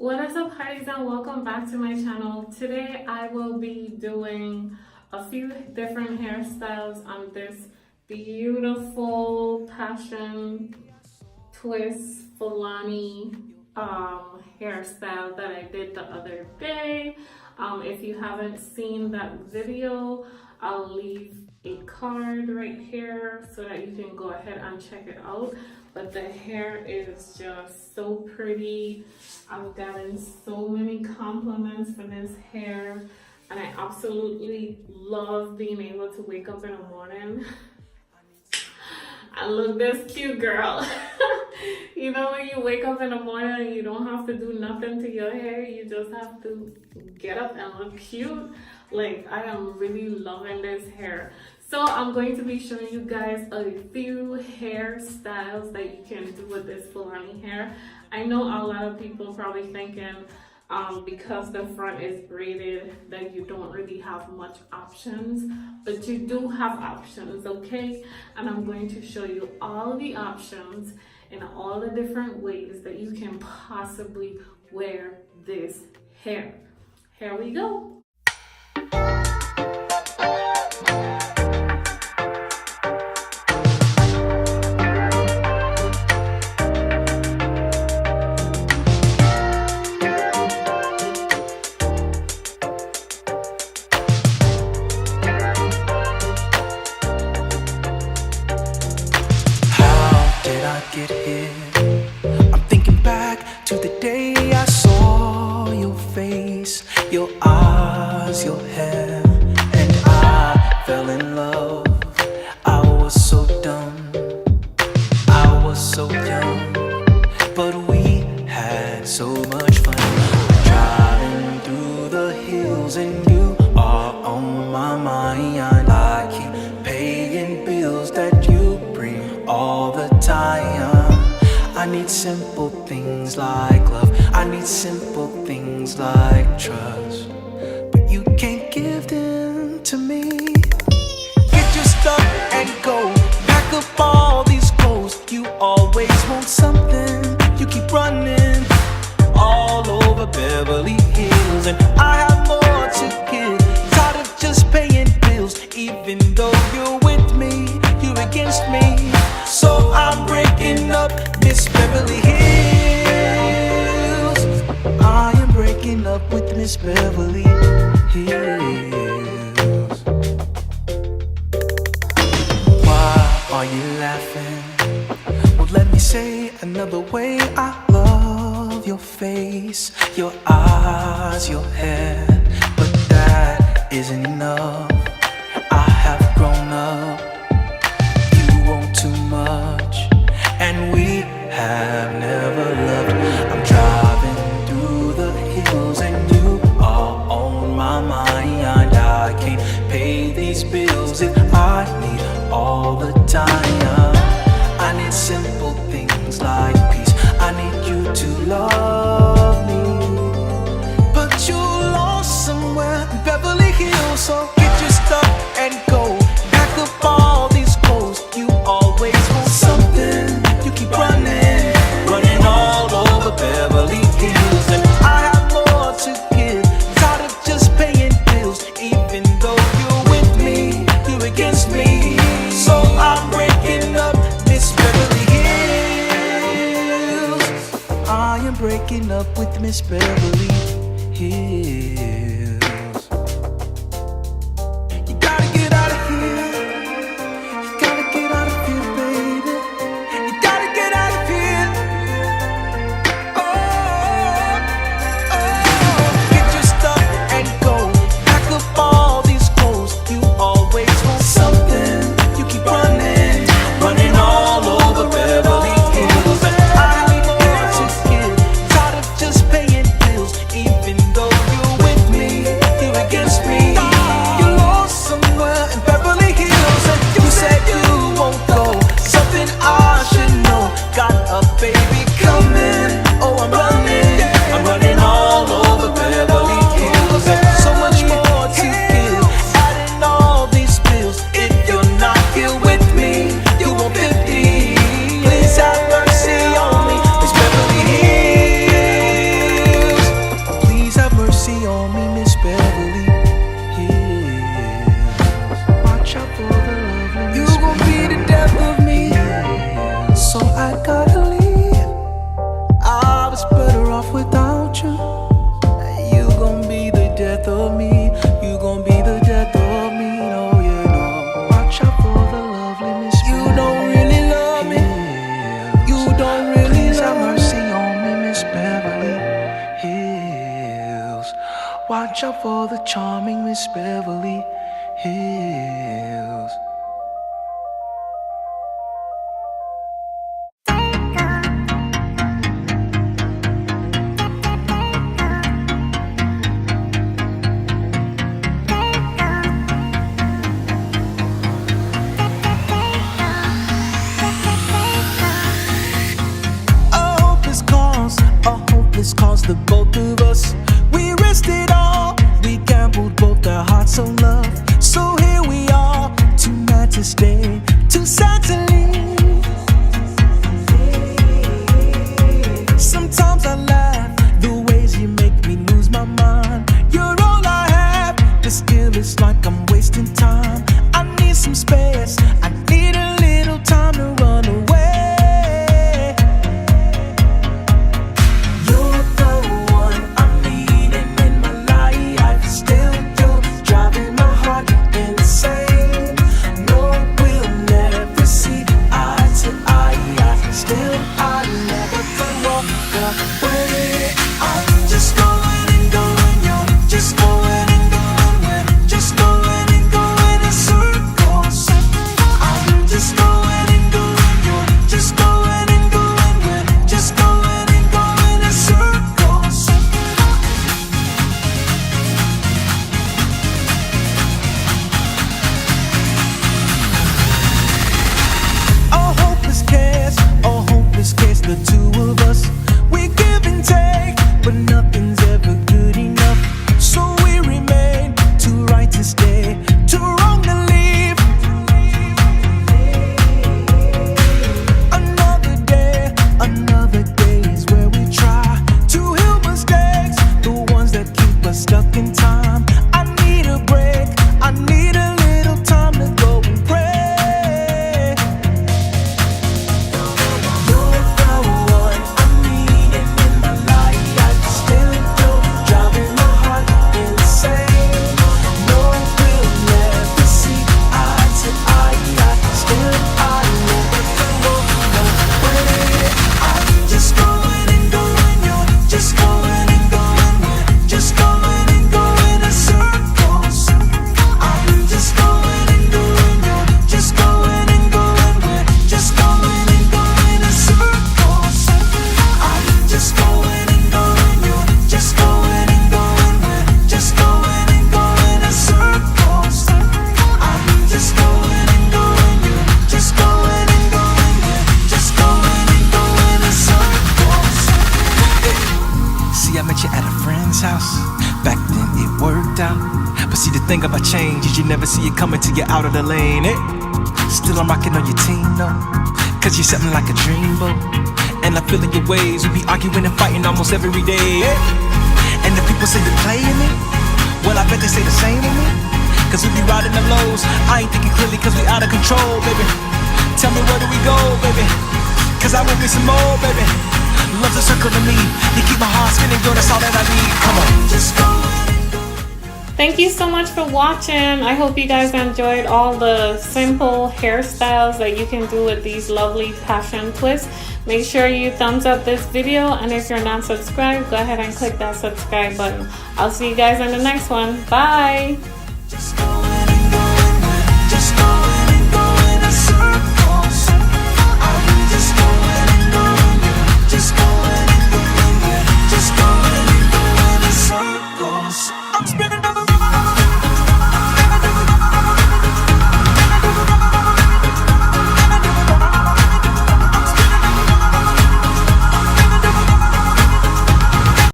What is up, hearties, and welcome back to my channel. Today I will be doing a few different hairstyles on this beautiful passion twist Fulani hairstyle that I did the other day. If you haven't seen that video, I'll leave a card right here so that you can go ahead and check it out. But the hair is just so pretty. I've gotten so many compliments for this hair, and I absolutely love being able to wake up in the morning and look this cute, girl. You know, when you wake up in the morning and you don't have to do nothing to your hair, you just have to get up and look cute. Like, I am really loving this hair. So I'm going to be showing you guys a few hairstyles that you can do with this Fulani hair. I know a lot of people probably thinking because the front is braided that you don't really have much options, but you do have options, okay? And I'm going to show you all the options in all the different ways that you can possibly wear this hair. Here we go. Get here. I'm thinking back to the day I saw your face, your eyes, your hair, and I fell in love. I was so dumb, I was so young, but we had so much fun. Driving through the hills and you are on my mind. I keep paying bills that you bring all the time. I need simple things like love, I need simple things like trust, but you can't give them to me. Get your stuff and go, pack up all these clothes. You always want something, you keep running all over Beverly Hills, and I have more to give. Tired of just paying bills, even though you're with me, you're against me. So I'm breaking up Miss Beverly Hills. I am breaking up with Miss Beverly Hills. Why are you laughing? Well, let me say another way. I love your face, your eyes, your hair, but that isn't enough. I have grown up, too much, and we have never loved. I'm driving through the hills and you are on my mind. I can't pay these bills that I need all the time. I need simple things like peace. I need you to love me, but you lost somewhere in Beverly Hills. So get your stuff and go, pack up all these clothes. You always want something, you keep running all over Beverly Hills, and I have more to give. Tired of just paying bills, even though you're with me, you're against me. So I'm breaking up Miss Beverly Hills. I am breaking up with Miss Beverly Hills. You gotta get out of here. Even though you're with me, Watch out for the charming Miss Beverly Hills. This caused the both of us. We risked it all. We gambled both our hearts on love. So here we are, too mad to stay, too sad to leave. Sometimes I laugh, the ways you make me lose my mind. You're all I have, but still it's like I'm wasting time. I need some space, I need a little time to run away. The two of us, we give and take, but nothing's ever good enough. So we remain, too right to stay, too wrong to leave. Another day is where we try to heal mistakes, the ones that keep us stuck in time. I need a break, I need a little time to go and pray. House. Back then it worked out, but see the thing about change is you never see it coming till you're out of the lane. Still I'm rocking on your team though, cause you're something like a dreamboat. And I feel in your ways, we be arguing and fighting almost every day. And the people say you're playing me, well I bet they say the same to me, cause we be riding the lows. I ain't thinking clearly cause we out of control, baby. Tell me where do we go, baby, cause I want me some more, baby. Love's a circle to me. You keep my heart spinning, girl, that's all that I need. Come on, just go. Thank you so much for watching. I hope you guys enjoyed all the simple hairstyles that you can do with these lovely passion twists. Make sure you thumbs up this video, and if you're not subscribed, go ahead and click that subscribe button. I'll see you guys in the next one. Bye. Just go.